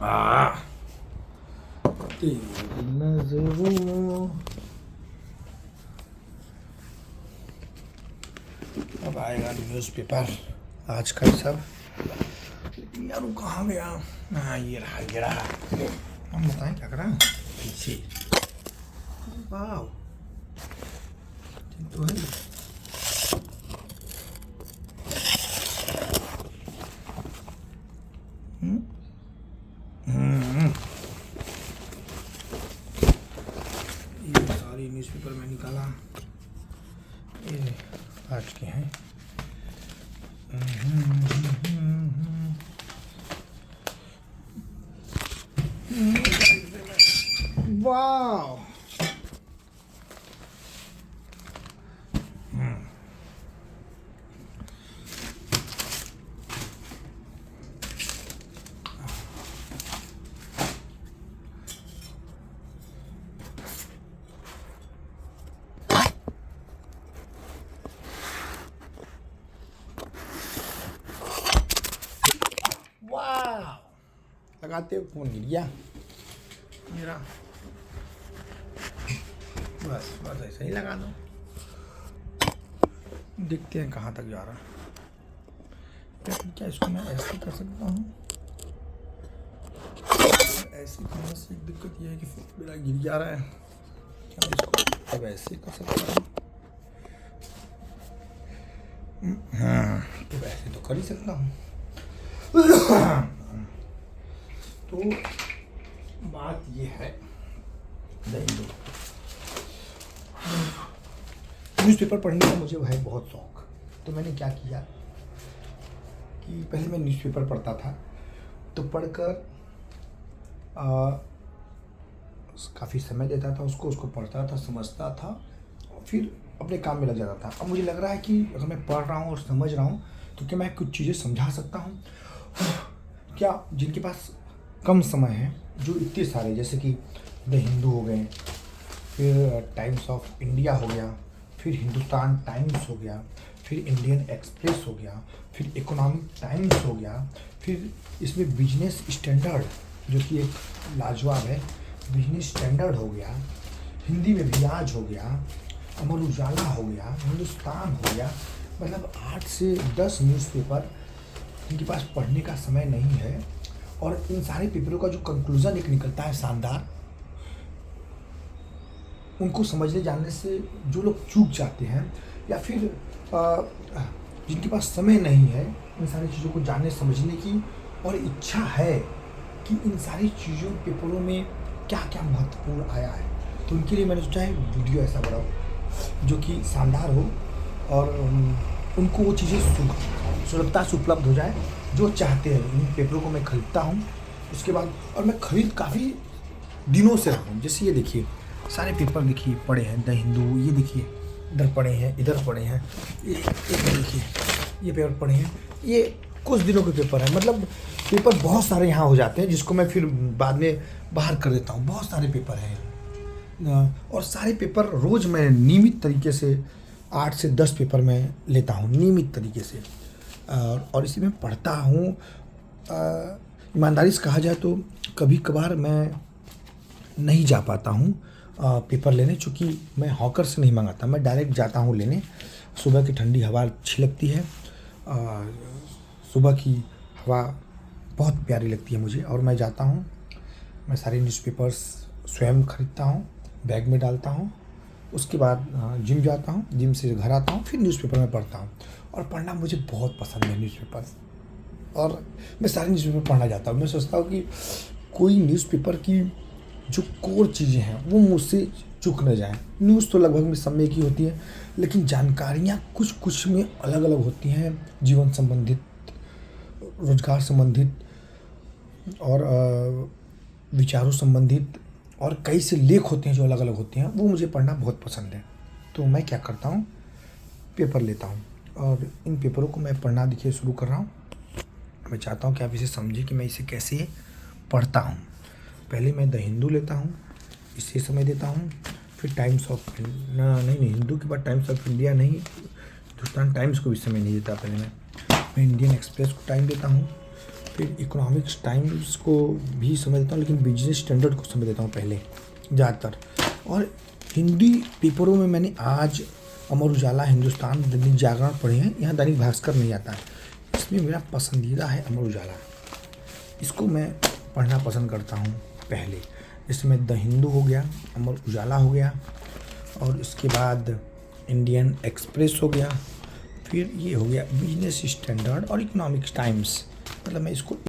आ तेरी नजरों। अब आएगा न्यूज़पेपर आज का ही सब। यार वो कहाँ गया? हाँ ये रहा। हम बताएं क्या करा पीछे। वाह ठीक तो है। ये सारी न्यूज़पेपर में निकाला, ये आज के हैं। वाह वाह, लगाते हो फोन गिर गया मेरा। बस ऐसे ही लगा दो, देखते हैं कहाँ तक जा रहा है। क्या इसको मैं ऐसे कर सकता हूँ? ऐसे करने से एक दिक्कत यह है कि मेरा गिर जा रहा है। क्या मैं इसको अब ऐसे कर सकता हूँ? हाँ तो वैसे तो कर ही सकता हूँ। तो बात ये है, न्यूज़पेपर पढ़ने का मुझे है बहुत शौक। तो मैंने क्या किया कि पहले मैं न्यूज़पेपर पढ़ता था, तो पढ़कर काफ़ी समय देता था उसको पढ़ता था, समझता था और फिर अपने काम में लग जाता था। अब मुझे लग रहा है कि अगर मैं पढ़ रहा हूँ और समझ रहा हूँ तो क्या मैं कुछ चीज़ें समझा सकता हूँ? क्या जिनके पास कम समय है, जो इतने सारे जैसे कि द हिंदू हो गए, फिर टाइम्स ऑफ इंडिया हो गया, फिर हिंदुस्तान टाइम्स हो गया, फिर इंडियन एक्सप्रेस हो गया, फिर इकोनॉमिक टाइम्स हो गया, फिर इसमें बिजनेस स्टैंडर्ड जो कि एक लाजवाब है, बिजनेस स्टैंडर्ड हो गया, हिंदी में भी आज हो गया, अमर उजाला हो गया, हिंदुस्तान हो गया। मतलब 8 से 10 न्यूज़पेपर इनके पास पढ़ने का समय नहीं है। और इन सारे पेपरों का जो कंक्लूज़न एक निकलता है शानदार, उनको समझने जानने से जो लोग चूक जाते हैं या फिर जिनके पास समय नहीं है इन सारी चीज़ों को जानने समझने की और इच्छा है कि इन सारी चीज़ों पेपरों में क्या क्या महत्वपूर्ण आया है, तो उनके लिए मैंने सोचा है वीडियो ऐसा बनाऊं जो कि शानदार हो और उनको वो चीज़ें सुलभता से उपलब्ध हो जाए जो चाहते हैं। इन पेपरों को मैं खरीदता हूँ, उसके बाद और मैं खरीद काफ़ी दिनों से रहा हूँ। जैसे ये देखिए सारे पेपर देखिए पड़े हैं, द हिंदू, ये देखिए इधर पड़े हैं, इधर पड़े हैं, ये देखिए ये पेपर पड़े हैं, ये कुछ दिनों के पेपर हैं। मतलब पेपर बहुत सारे यहाँ हो जाते हैं जिसको मैं फिर बाद में बाहर कर देता हूँ। बहुत सारे पेपर हैं और सारे पेपर रोज़ मैं नियमित तरीके से 8 से 10 पेपर मैं लेता हूँ नियमित तरीके से और इसी में पढ़ता हूँ। ईमानदारी से कहा जाए तो कभी कभार मैं नहीं जा पाता हूँ पेपर लेने, चूँकि मैं हॉकर से नहीं मंगाता, मैं डायरेक्ट जाता हूँ लेने। सुबह की ठंडी हवा अच्छी लगती है, सुबह की हवा बहुत प्यारी लगती है मुझे और मैं जाता हूँ। मैं सारे न्यूज़पेपर्स स्वयं खरीदता हूँ, बैग में डालता हूँ, उसके बाद जिम जाता हूँ, जिम से घर आता हूँ, फिर न्यूज़पेपर में पढ़ता हूँ। और पढ़ना मुझे बहुत पसंद है न्यूज़पेपर, और मैं सारे न्यूज़पेपर पढ़ना चाहता हूँ। मैं सोचता हूँ कि कोई न्यूज़पेपर की जो कोर चीज़ें हैं वो मुझसे चूक न जाए। न्यूज़ तो लगभग में सब में एक ही होती है, लेकिन जानकारियाँ कुछ कुछ में अलग अलग होती हैं, जीवन संबंधित, रोजगार संबंधित और विचारों संबंधित, और कई से लेख होते हैं जो अलग अलग होते हैं, वो मुझे पढ़ना बहुत पसंद है। तो मैं क्या करता हूँ, पेपर लेता हूँ और इन पेपरों को मैं पढ़ना देखिए शुरू कर रहा हूँ। मैं चाहता हूँ कि आप इसे समझें कि मैं इसे कैसे पढ़ता हूँ। पहले मैं द हिंदू लेता हूँ, इसे समय देता हूँ, फिर टाइम्स ऑफ नहीं हिंदू के बाद टाइम्स ऑफ इंडिया नहीं, हिंदुस्तान टाइम्स को भी समय नहीं देता। पहले मैं इंडियन एक्सप्रेस को टाइम देता हूँ, फिर इकोनॉमिक्स टाइम्स को भी समझ लेता हूँ, लेकिन बिजनेस स्टैंडर्ड को समझ लेता हूँ पहले ज़्यादातर। और हिंदी पेपरों में मैंने आज अमर उजाला, हिंदुस्तान, दैनिक जागरण पढ़े हैं, यहाँ दैनिक भास्कर नहीं आता है। इसमें मेरा पसंदीदा है अमर उजाला, इसको मैं पढ़ना पसंद करता हूँ पहले। इसमें द हिंदू हो गया, अमर उजाला हो गया, और इसके बाद इंडियन एक्सप्रेस हो गया, फिर ये हो गया बिजनेस स्टैंडर्ड और इकोनॉमिक्स टाइम्स। मतलब मैं इसको